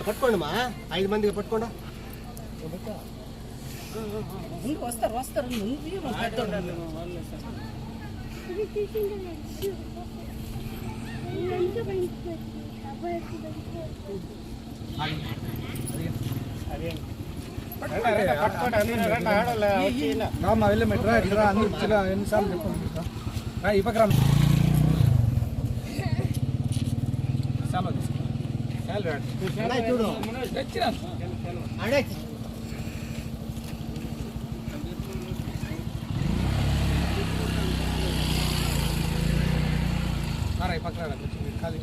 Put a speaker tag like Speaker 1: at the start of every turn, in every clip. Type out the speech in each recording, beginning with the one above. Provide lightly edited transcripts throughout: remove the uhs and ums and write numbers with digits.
Speaker 1: పట్టుకోండి మా 5 మందికి పట్టుకోండి
Speaker 2: వస్తారు
Speaker 3: రామ్మా వెళ్ళి మెట్రా ఎట్లా అందరూ ఎన్నిసార్లు చెప్పండి ఈ పక్కన
Speaker 1: చూడు
Speaker 3: ఈ పక్కన ఖాళీ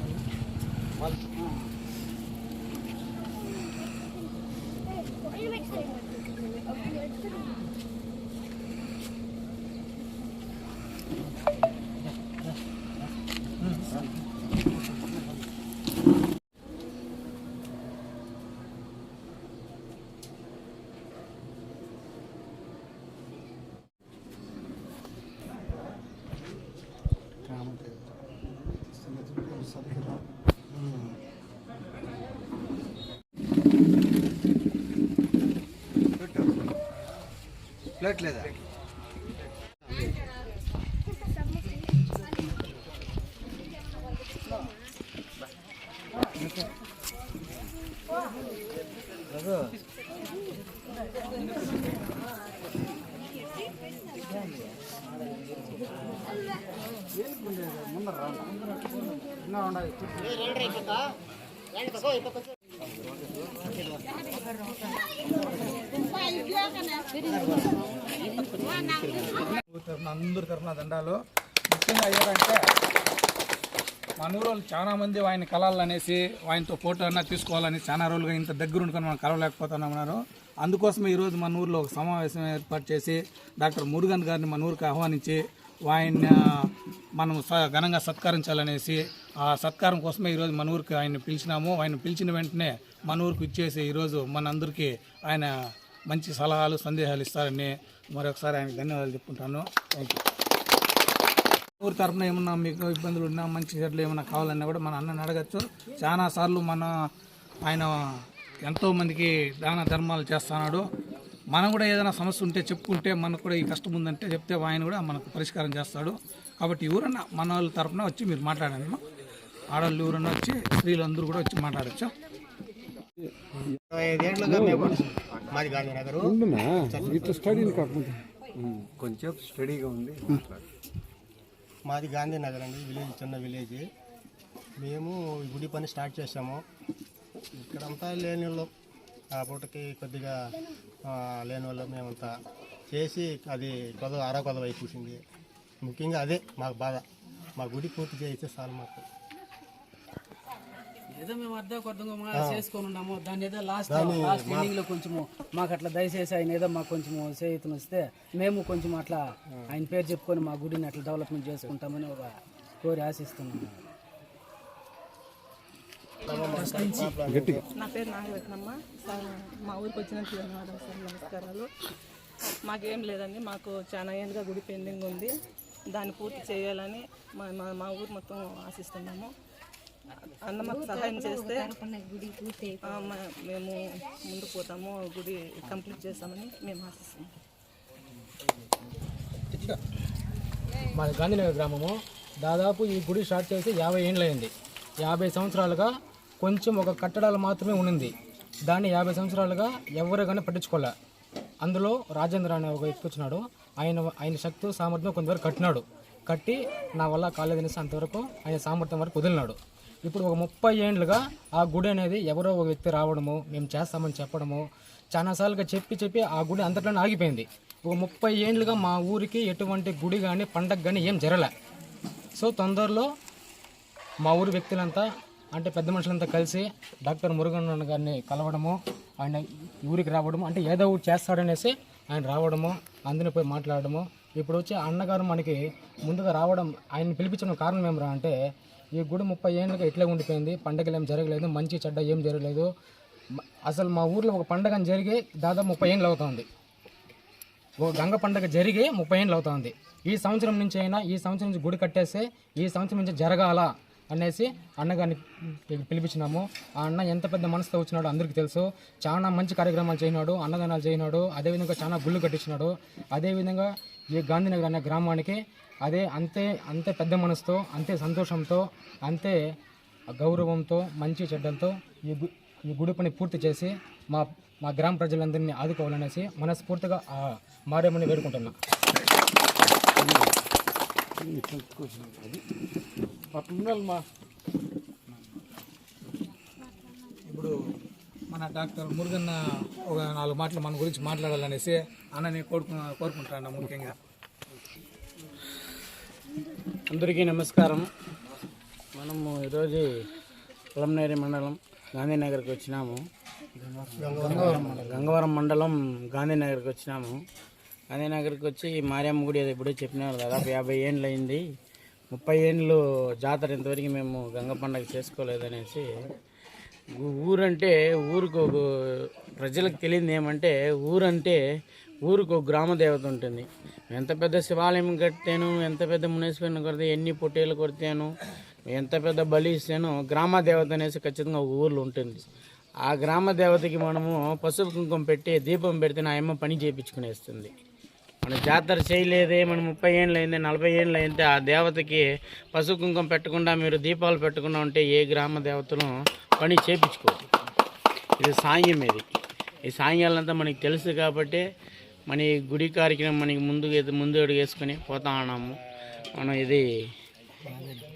Speaker 3: ప్లేట్ లేదా ముందర ఉండాలి అందరి తరఫున దండాలు. ముఖ్యంగా అయ్యారంటే మన ఊరోళ్ళు చాలా మంది ఆయన కలాలనేసి ఆయనతో ఫోటో అన్నా తీసుకోవాలని చాలా రోజులుగా ఇంత దగ్గర ఉండుకొని మనం కలవలేకపోతున్నామన్నారు. అందుకోసమే ఈరోజు మన ఊరిలో ఒక సమావేశం ఏర్పాటు చేసి డాక్టర్ మురుగన్ గారిని మన ఊరికి ఆహ్వానించి ఆయన మనం ఘనంగా సత్కరించాలనేసి ఆ సత్కారం కోసమే ఈరోజు మన ఊరికి ఆయన పిలిచినాము. ఆయన పిలిచిన వెంటనే మన ఊరికి ఇచ్చేసి ఈరోజు మనందరికీ ఆయన మంచి సలహాలు సందేహాలు ఇస్తారని మరొకసారి ఆయనకు ధన్యవాదాలు చెప్పుకుంటాను. Thank you. ఊరి తరఫున ఏమన్నా మీకు ఇబ్బందులు ఉన్నా మంచి చెడ్లు ఏమన్నా కావాలన్నా కూడా మన అన్నని అడగచ్చు. చాలాసార్లు ఆయన ఎంతోమందికి దాన ధర్మాలు చేస్తున్నాడు. మనం కూడా ఏదైనా సమస్య ఉంటే చెప్పుకుంటే మనకు కూడా ఈ కష్టం ఉందంటే చెప్తే ఆయన కూడా మనకు పరిష్కారం చేస్తాడు. కాబట్టి ఎవరన్నా మన వాళ్ళ తరఫున వచ్చి మీరు మాట్లాడండి. ఆడవాళ్ళు ఎవరన్నా వచ్చి స్త్రీలు అందరూ కూడా వచ్చి మాట్లాడచ్చు.
Speaker 1: కొంచెం స్టడీగా ఉంది. మాది గాంధీనగర్ అండి, విలేజ్, చిన్న విలేజ్. మేము గుడి పని స్టార్ట్ చేసాము. ఇక్కడంతా లేని వాళ్ళు, ఆ పూటకి కొద్దిగా లేని వాళ్ళు మేమంతా చేసి అది అరకొదవై కూర్చుంది. ముఖ్యంగా అదే మాకు బాధ. మా గుడి పూర్తి చేస్తే చాలు. మాకు
Speaker 2: ఏదో మేము అర్థంగా చేసుకొని ఉన్నాము. దాన్ని ఏదో లాస్ట్ ఎండింగ్ లో కొంచెము మాకు అట్లా దయచేసి ఆయన ఏదో మాకు కొంచెము చేతులు వస్తే మేము కొంచెం అట్లా ఆయన పేరు చెప్పుకొని మా గుడిని అట్లా డెవలప్మెంట్ చేసుకుంటామని ఒక కోరి ఆశిస్తున్నాము.
Speaker 4: నా పేరు నాగరత్నమ్మ. మా ఊరికి వచ్చినందుకు ధన్యవాదాలు సార్. నమస్కారాలు. మాకేం లేదండి, మాకు చాలా ఏళ్ళుగా గుడి పెండింగ్ ఉంది. దాన్ని పూర్తి చేయాలని మా ఊరు మొత్తం ఆశిస్తున్నాము. అన్న మాకు సహాయం చేస్తే మేము ముందుకు పోతాము, గుడి కంప్లీట్ చేస్తామని మేము ఆశిస్తున్నాము.
Speaker 5: మాది గాంధీనగర్ గ్రామము. దాదాపు ఈ గుడి స్టార్ట్ చేసి 50 ఏళ్ళు అయింది. 50 సంవత్సరాలుగా కొంచెం ఒక కట్టడాలు మాత్రమే ఉన్నింది. దాన్ని 50 సంవత్సరాలుగా ఎవరు కానీ పట్టించుకోలే. అందులో రాజేంద్ర అనే ఒక వ్యక్తి వచ్చినాడు. ఆయన శక్తి సామర్థ్యం కొంతవరకు కట్టినాడు. కట్టి నా వల్ల కాలేదనేసి అంతవరకు ఆయన సామర్థ్యం వరకు వదిలినాడు. ఇప్పుడు ఒక 30 ఏళ్ళుగా ఆ గుడి అనేది ఎవరో ఒక వ్యక్తి రావడము, మేము చేస్తామని చెప్పడము, చాలాసార్లుగా చెప్పి ఆ గుడి అంతట్లోనే ఆగిపోయింది. ఒక 30 ఏళ్ళుగా మా ఊరికి ఎటువంటి గుడి కానీ పండగ కానీ ఏం జరగలే. సో తొందరలో మా ఊరి వ్యక్తులంతా అంటే పెద్ద మనుషులంతా కలిసి డాక్టర్ మురుగన్న గారిని కలవడము, ఆయన ఊరికి రావడము, అంటే ఏదో ఒకటి చేస్తాడనేసి ఆయన రావడము, అందులో పోయి మాట్లాడడము. ఇప్పుడు వచ్చి అన్నగారు మనకి ముందుగా రావడం, ఆయన పిలిపించిన కారణం ఏమరా అంటే ఈ గుడి 30 ఏళ్ళుగా ఇట్లా ఉండిపోయింది, పండగలు ఏం జరగలేదు, మంచి చెడ్డ ఏం జరగలేదు. అసలు మా ఊర్లో ఒక పండగ జరిగి దాదాపు 30 ఏళ్ళు అవుతుంది. ఒక గంగ పండగ జరిగి 30 ఏళ్ళు అవుతుంది. ఈ సంవత్సరం నుంచి అయినా, ఈ సంవత్సరం నుంచి గుడి కట్టేస్తే ఈ సంవత్సరం నుంచి జరగాల అనేసి అన్నగారిని పిలిపించినాము. ఆ అన్న ఎంత పెద్ద మనసుతో వచ్చినాడో అందరికీ తెలుసు. చాలా మంచి కార్యక్రమాలు చేసినాడు, అన్నదానాలు చేసినాడు, అదేవిధంగా చాలా గుళ్ళు కట్టించినాడు. అదేవిధంగా ఈ గాంధీనగర్ అనే గ్రామానికి అంతే పెద్ద మనసుతో, అంతే సంతోషంతో, అంతే గౌరవంతో, మంచి చెడ్డలతో ఈ గుడి పని పూర్తి చేసి మా గ్రామ ప్రజలందరినీ ఆదుకోవాలనేసి మనస్ఫూర్తిగా మారేమని వేడుకుంటున్నా.
Speaker 3: ఇప్పుడు మన డాక్టర్ మురుగన్న ఒక 4 మాటలు మన గురించి మాట్లాడాలనేసి అన్నని కోరుకుంటున్నాను. ముఖ్యంగా
Speaker 6: అందరికీ నమస్కారం. మనము ఈరోజు పొలంనేరి మండలం గాంధీనగర్కి వచ్చినాము. గంగవరం మండలం గాంధీనగర్కి వచ్చినాము. గాంధీనగర్కి వచ్చి మారియమ్మ గుడి అది ఇప్పుడే చెప్పినారు, దాదాపు 50 ఏళ్ళు అయింది. 30 ఏళ్ళు జాతర ఇంతవరకు మేము గంగ పండగ చేసుకోలేదనేసి. ఊరంటే ఊరికి ప్రజలకు తెలియదు ఏమంటే ఊరంటే ఊరికి ఒక గ్రామ దేవత ఉంటుంది. ఎంత పెద్ద శివాలయం కట్టాను, ఎంత పెద్ద మునేశ్వరిని కొడితే, ఎన్ని పొట్టేలు కొడితేను, ఎంత పెద్ద బలి ఇస్తాను, గ్రామ దేవత అనేసి ఖచ్చితంగా ఒక ఊర్లో ఉంటుంది. ఆ గ్రామ దేవతకి మనము పసుపు కుంకుమ పెట్టి దీపం పెడితే నా అమ్మ పని చేయించుకునేస్తుంది. మన జాతర చేయలేదే, మనం 30 ఏళ్ళు అయింది, 40 ఏళ్ళు అయింది, ఆ దేవతకి పసుపు కుంకుమ పెట్టకుండా మీరు దీపాలు పెట్టకుండా ఉంటే ఏ గ్రామ దేవతను పని చేయించుకోదు. ఇది సాంగ్యం. ఈ సాంగ్యాలంతా మనకి తెలుసు కాబట్టి మన ఈ గుడి కార్యక్రమం మనకి ముందు అడుగు వేసుకొని పోతా ఉన్నాము. మనం ఇది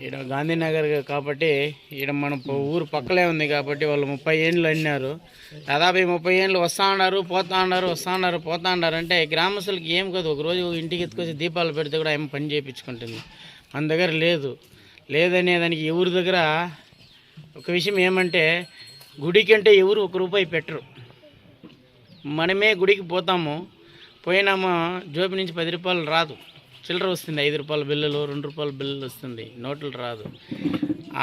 Speaker 6: ఇక్కడ గాంధీనగర్ కాబట్టి ఇక్కడ మన ఊరు పక్కలే ఉంది కాబట్టి వాళ్ళు 30 ఏళ్ళు అన్నారు. దాదాపు 30 ఏళ్ళు వస్తూ ఉన్నారు, పోతా ఉన్నారు అంటే గ్రామస్తులకి ఏం కాదు. ఒకరోజు ఇంటికి ఎత్తుకొచ్చి దీపాలు పెడితే కూడా ఏమో పని చేయించుకుంటుంది. మన దగ్గర లేదనే దానికి ఎవరి దగ్గర ఒక విషయం ఏమంటే గుడికి అంటే ఎవరు 1 రూపాయి పెట్టరు. మనమే గుడికి పోయినామా జోబి నుంచి 10 రూపాయలు రాదు, చిల్లర వస్తుంది. 5 రూపాయల బిల్లులు, 2 రూపాయల బిల్లులు వస్తుంది, నోట్లు రాదు.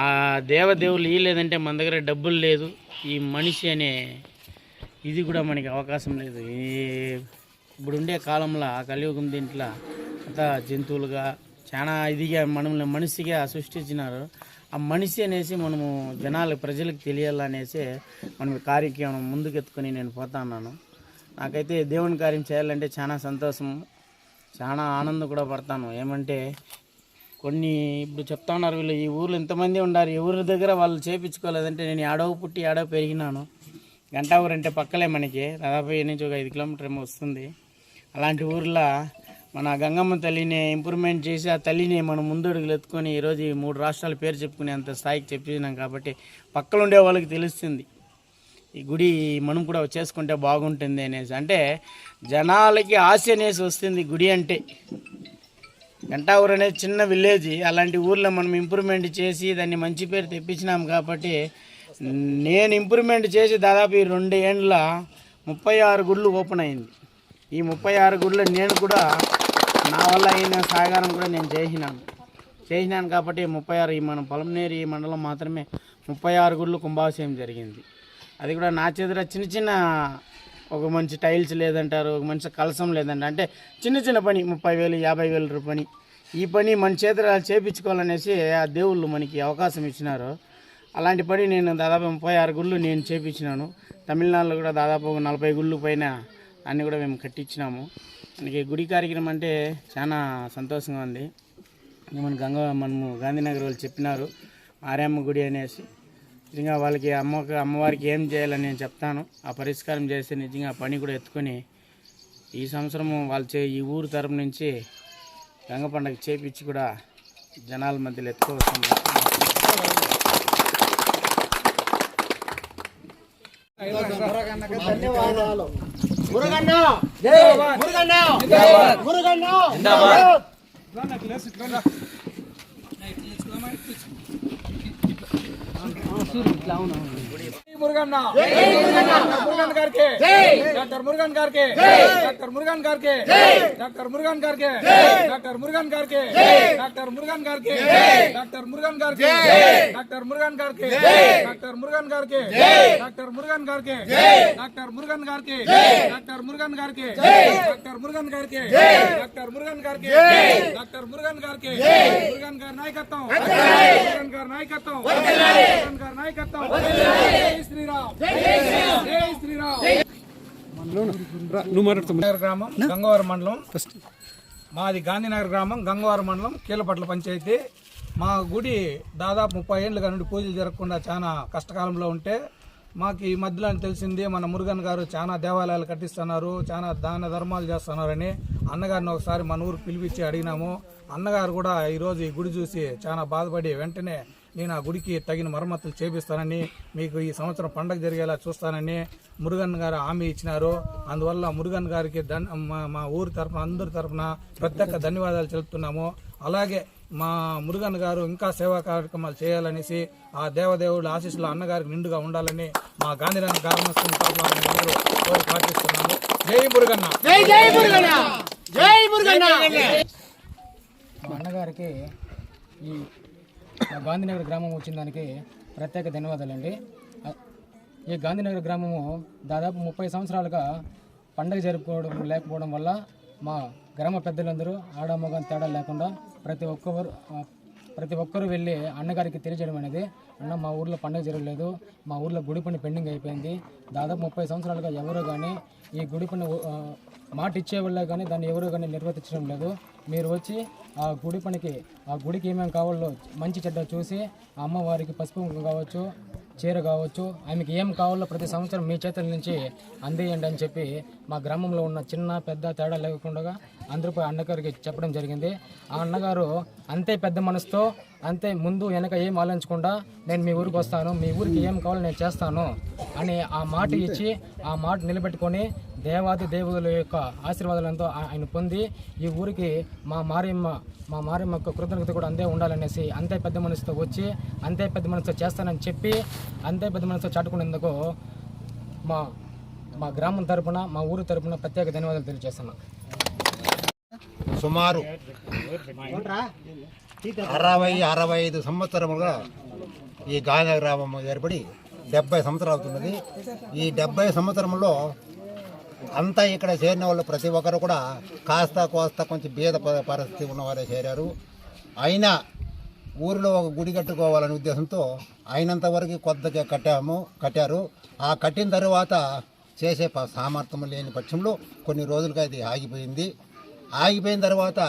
Speaker 6: ఆ దేవదేవులు లేదంటే మన దగ్గర డబ్బులు లేదు. ఈ మనిషి అనే ఇది కూడా మనకి అవకాశం లేదు. ఇప్పుడుండే కాలంలో కలియుగం దీంట్లో అంతా జంతువులుగా చాలా ఇదిగా మనల్ని మనిషిగా సృష్టించినారు. ఆ మనిషి అనేసి మనము ప్రజలకు తెలియాలనేసి మనం కార్యక్రమం ముందుకెత్తుకొని నేను పోతా ఉన్నాను. నాకైతే దేవుని కార్యం చేయాలంటే చాలా సంతోషం, చాలా ఆనందం కూడా పడతాను. ఏమంటే ఇప్పుడు చెప్తా ఉన్నారు వీళ్ళు ఈ ఊర్లో ఇంతమంది ఉన్నారు, ఎవరి దగ్గర వాళ్ళు చేయించుకోలేదంటే నేను ఏడవ పుట్టి ఏడవ పెరిగినాను. గంటావూరు అంటే పక్కలే మనకి, దాదాపు నుంచి ఒక 5 కిలోమీటర్ ఏమో వస్తుంది. అలాంటి ఊర్లో మన గంగమ్మ తల్లిని ఇంప్రూవ్మెంట్ చేసి ఆ తల్లిని మనం ముందడుగులు ఎత్తుకొని ఈరోజు 3 రాష్ట్రాల పేరు చెప్పుకునే అంత స్థాయికి చెప్పినాం కాబట్టి పక్కన ఉండే వాళ్ళకి తెలుస్తుంది ఈ గుడి మనం కూడా చేసుకుంటే బాగుంటుంది అనేసి. అంటే జనాలకి ఆశ అనేసి వస్తుంది గుడి అంటే. గంటావూరు అనేది చిన్న విలేజ్, అలాంటి ఊర్లో మనం ఇంప్రూవ్మెంట్ చేసి దాన్ని మంచి పేరు తెప్పించినాం కాబట్టి నేను ఇంప్రూవ్మెంట్ చేసి దాదాపు ఈ 2 ఏళ్ళ 36 గుళ్ళు ఓపెన్ అయింది. ఈ 36 గుళ్ళు నేను కూడా నా వల్ల అయిన సహకారం కూడా నేను చేసినాను కాబట్టి 36 ఈ మన పొలంనేరి మండలం మాత్రమే 36 గుళ్ళు కుంభాభిషేకం జరిగింది. అది కూడా నా చేతుల చిన్న ఒక మంచి టైల్స్ లేదంటారు, ఒక మంచి కలసం లేదంటారు, అంటే చిన్న పని 30,000 50,000 రూపాయలు ఈ పని మన చేతుల చేయించుకోవాలనేసి ఆ దేవుళ్ళు మనకి అవకాశం ఇచ్చినారు. అలాంటి పని నేను దాదాపు 36 గుళ్ళు నేను చేయించినాను. తమిళనాడులో కూడా దాదాపు 40 గుళ్ళు పైన అన్నీ కూడా మేము కట్టించినాము. మనకి గుడి కార్యక్రమం అంటే చాలా సంతోషంగా ఉంది. మనము గాంధీనగర్ వాళ్ళు చెప్పినారు మారియమ్మ గుడి అనేసి. నిజంగా వాళ్ళకి అమ్మవారికి ఏం చేయాలని నేను చెప్తాను. ఆ పరిష్కారం చేసి నిజంగా ఆ పని కూడా ఎత్తుకొని ఈ సంవత్సరము ఈ ఊరు తరపు నుంచి గంగ పండుగ చేపించి కూడా జనాల మధ్యలో ఎత్తుకోవస్తుంది.
Speaker 1: ధన్యవాదాలు. మురుగన్న జై మురుగన్న జై మురుగన్న జిందాబాద్.
Speaker 2: ఇట్లా అవునవును.
Speaker 3: మురుగన్న మురుగన్ గారికి డాక్టర్ మురుగన్ గారికి డాక్టర్ మురుగన్ గారికి డాక్టర్ మురుగన్ గారికి డాక్టర్ మురుగన్ గారికి డాక్టర్ మురుగన్ గారికి డాక్టర్ మురుగన్ గారికి డాక్టర్ మురుగన్ గారికి డాక్టర్ మురుగన్ గారికి డాక్టర్ మురుగన్ గారికి డాక్టర్ మురుగన్ గారికి డాక్టర్ మురుగన్ గారికి డాక్టర్ మురుగన్ గారికి డాక్టర్ మురుగన్ గారికి డాక్టర్ మురుగన్ గారికి మురుగన్ గారి నాయకత్వం మురుగన్ గారి నాయకత్వం మురుగన్ గారి నాయకత్వం. జై శ్రీరామ్ జై శ్రీరామ్. నగర్ గ్రామం గంగవరం మండలం. మాది గాంధీనగర్ గ్రామం గంగవరం మండలం కీలపట్ల పంచాయతీ. మా గుడి దాదాపు 30 ఏళ్ళుగా నుండి పూజలు జరగకుండా చాలా కష్టకాలంలో ఉంటే మాకు ఈ మధ్యలో తెలిసింది మన మురుగన్ గారు చాలా దేవాలయాలు కట్టిస్తున్నారు, చాలా దాన ధర్మాలు చేస్తున్నారని అన్నగారిని ఒకసారి మన ఊరికి పిలిపించి అడిగినాము. అన్నగారు కూడా ఈరోజు ఈ గుడి చూసి చాలా బాధపడి వెంటనే నేను ఆ గుడికి తగిన మరమ్మతులు చేపిస్తానని, మీకు ఈ సంవత్సరం పండగ జరిగేలా చూస్తానని మురుగన్ గారు హామీ ఇచ్చినారు. అందువల్ల మురుగన్ గారికి మా ఊరి తరఫున అందరి తరఫున ప్రత్యేక ధన్యవాదాలు తెలుపుతున్నాము. అలాగే మా మురుగన్ గారు ఇంకా సేవా కార్యక్రమాలు చేయాలనేసి ఆ దేవదేవుడు ఆశీస్సులు అన్నగారికి నిండుగా ఉండాలని మా గాంధీనగర్ గ్రామస్తులు కోరి ప్రార్థిస్తున్నాము. జై మురుగన్న జై జై మురుగన్న జై మురుగన్న.
Speaker 5: మా అన్నగారికి ఈ మా గాంధీనగర్ గ్రామం వచ్చిన దానికి ప్రత్యేక ధన్యవాదాలండి. ఈ గాంధీనగర్ గ్రామము దాదాపు 30 సంవత్సరాలుగా పండగ జరుపుకోవడం లేకపోవడం వల్ల మా గ్రామ పెద్దలందరూ ఆడమగ తేడా లేకుండా ప్రతి ఒక్కరూ వెళ్ళి అన్నగారికి తెలియజేయడం అనేది, అన్న మా ఊర్లో పండుగ జరగలేదు, మా ఊర్లో గుడి పని పెండింగ్ అయిపోయింది, దాదాపు 30 సంవత్సరాలుగా ఎవరు కానీ ఈ గుడి పని మాట ఇచ్చేవాళ్ళే కానీ దాన్ని ఎవరు కానీ నిర్వర్తించడం లేదు. మీరు వచ్చి ఆ గుడి పనికి ఆ గుడికి ఏమేమి కావాలో మంచి చెడ్డ చూసి ఆ అమ్మవారికి పసుపు కావచ్చు, చీర కావచ్చు, ఆమెకి ఏం కావాలో ప్రతి సంవత్సరం మీ చేతుల నుంచి అందేయండి అని చెప్పి మా గ్రామంలో ఉన్న చిన్న పెద్ద తేడా లేకుండా అందరిపై అన్నగారికి చెప్పడం జరిగింది. ఆ అన్నగారు అంతే పెద్ద మనసుతో, అంతే ముందు వెనక ఏం ఆలోచించకుండా నేను మీ ఊరికి వస్తాను, మీ ఊరికి ఏం కావాలో నేను చేస్తాను అని ఆ మాట ఇచ్చి ఆ మాట నిలబెట్టుకొని దేవాది దేవుల యొక్క ఆశీర్వాదాలతో ఆయన పొంది ఈ ఊరికి మా మారియమ్మ కృతజ్ఞత కూడా అందే ఉండాలనేసి అంతే పెద్ద మనసుతో వచ్చి అంతే పెద్ద మనసుతో చేస్తానని చెప్పి అంతే పెద్ద మనసుతో చాటుకునేందుకు మా గ్రామం తరపున మా ఊరు తరపున ప్రత్యేక ధన్యవాదాలు తెలియజేస్తున్నాను.
Speaker 7: సుమారు 60-65 సంవత్సరములుగా ఈ గాంధీ గ్రామం ఏర్పడి 70 సంవత్సరాలు అవుతున్నది. ఈ 70 సంవత్సరంలో అంతా ఇక్కడ చేరిన వాళ్ళు ప్రతి ఒక్కరు కూడా కాస్త కోస్త కొంచెం బీద పరిస్థితి ఉన్నవారే చేరారు. అయినా ఊరిలో ఒక గుడి కట్టుకోవాలనే ఉద్దేశంతో అయినంత వరకు కొత్తగా కట్టారు. ఆ కట్టిన తర్వాత చేసే సామర్థ్యం లేని పక్షంలో కొన్ని రోజులుగా ఇది ఆగిపోయింది. ఆగిపోయిన తర్వాత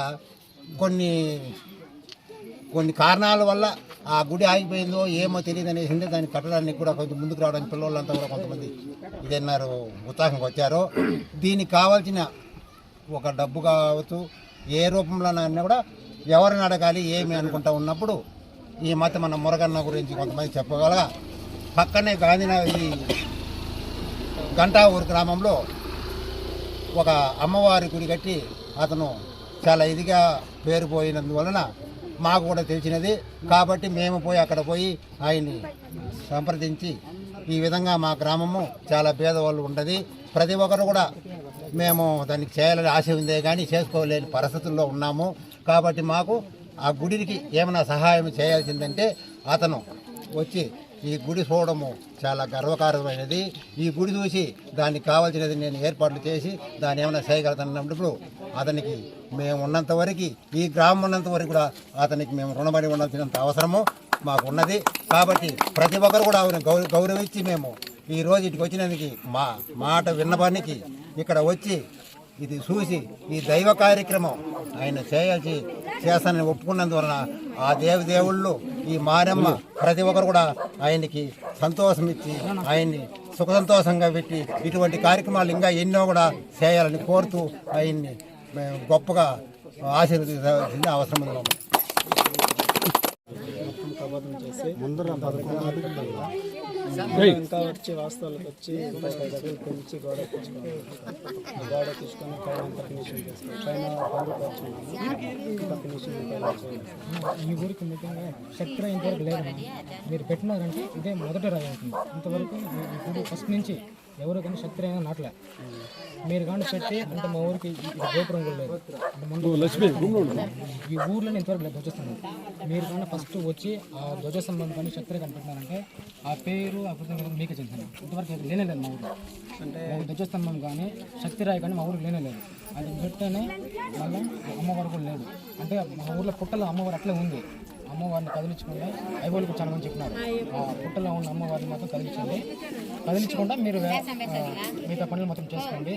Speaker 7: కొన్ని కారణాల వల్ల ఆ గుడి ఆగిపోయిందో ఏమో తెలియదు అనేసి దాన్ని కట్టడానికి కూడా కొంచెం ముందుకు రావడానికి పిల్లలంతా కూడా కొంతమంది ఇదన్నారు ఉత్సాహంగా వచ్చారు. దీనికి కావాల్సిన ఒక డబ్బు కావచ్చు, ఏ రూపంలోనైనా కూడా ఎవరిని అడగాలి ఏమి అనుకుంటా ఉన్నప్పుడు ఈ మధ్య మన మురగన్న గురించి కొంతమంది చెప్పగలగా పక్కనే గాంధీనగర్ ఈ గంటావూరు గ్రామంలో ఒక అమ్మవారి గుడి కట్టి అతను చాలా ఇదిగా పేరు పోయినందువలన మాకు కూడా తెలిసినది. కాబట్టి మేము అక్కడ పోయి ఆయన్ని సంప్రదించి ఈ విధంగా మా గ్రామము చాలా పేదవాళ్ళు ఉంటుంది, ప్రతి ఒక్కరు కూడా మేము దానికి చేయాలని ఆశ ఉందే కానీ చేసుకోలేని పరిస్థితుల్లో ఉన్నాము. కాబట్టి మాకు ఆ గుడికి ఏమైనా సహాయం చేయాల్సిందంటే అతను వచ్చి ఈ గుడి చూడడము చాలా గర్వకారమైనది. ఈ గుడి చూసి దానికి కావాల్సినది నేను ఏర్పాట్లు చేసి దాన్ని ఏమైనా చేయగలుగుతున్నప్పుడు అతనికి మేము ఉన్నంత వరకు ఈ గ్రామం ఉన్నంత వరకు కూడా అతనికి మేము రుణపడి ఉండాల్సినంత అవసరము మాకు ఉన్నది. కాబట్టి ప్రతి ఒక్కరు కూడా ఆయన గౌరవించి మేము ఈరోజు ఇటుకు వచ్చినందుకు మా మాట విన్నపానికి ఇక్కడ వచ్చి ఇది చూసి ఈ దైవ కార్యక్రమం ఆయన చేస్తానని ఒప్పుకున్నందువలన ఆ దేవుళ్ళు ఈ మారమ్మ ప్రతి ఒక్కరు కూడా ఆయనకి సంతోషం ఇచ్చి ఆయన్ని సుఖ సంతోషంగా పెట్టి ఇటువంటి కార్యక్రమాలు ఇంకా ఎన్నో కూడా చేయాలని కోరుతూ ఆయన్ని మేము గొప్పగా ఆశీర్వదించాల్సిన అవసరం ఉంది.
Speaker 5: ఇంకా వచ్చి వాస్తవాలకు వచ్చి డబ్బులు పెంచి గోడ తెచ్చుకొని పైన ఫినిషింగ్ చేసుకోవాలి పైన ఈ ఊరికి ముఖ్యంగా చక్ర ఇంతవరకు లేదు. మీరు పెట్టినారంటే ఇదే మొదటి రాయి అవుతుంది. ఇంతవరకు ఈ గుడి ఫస్ట్ నుంచి ఎవరు కానీ శక్తి అయినా నాటలే. మీరు కానీ పెట్టి అంటే మా ఊరికి గోపురం కూడా లేదు. అంటే ముందు ఈ ఊర్లో ఇంతవరకు లేదు ధ్వజస్తంభం. మీరు కానీ ఫస్ట్ వచ్చి ఆ ధ్వజస్తంభం కానీ శక్తి కనిపెట్టినారంటే ఆ పేరు ఆ కృతజ్ఞత మీకే చెందుతుంది. ఇంతవరకు లేనే లేదు మా ఊరిలో. అంటే ధ్వజస్తంభం కానీ శక్తి రాయి కానీ మా ఊరికి లేనే లేదు. అది పెట్టనే మళ్ళీ అమ్మవారు కూడా లేదు. అంటే మా ఊర్లో పుట్టలో అమ్మవారు అట్లే ఉంది. అమ్మవారిని కదిలించుకుంటే ఐవోళ్ళకి చాలా మంది చెప్పినారు ఆ పుట్టలో ఉన్న అమ్మవారిని మాత్రం కదిలించండి. కదిలించకుండా మీరు మిగతా పనులు మొత్తం చేసుకోండి.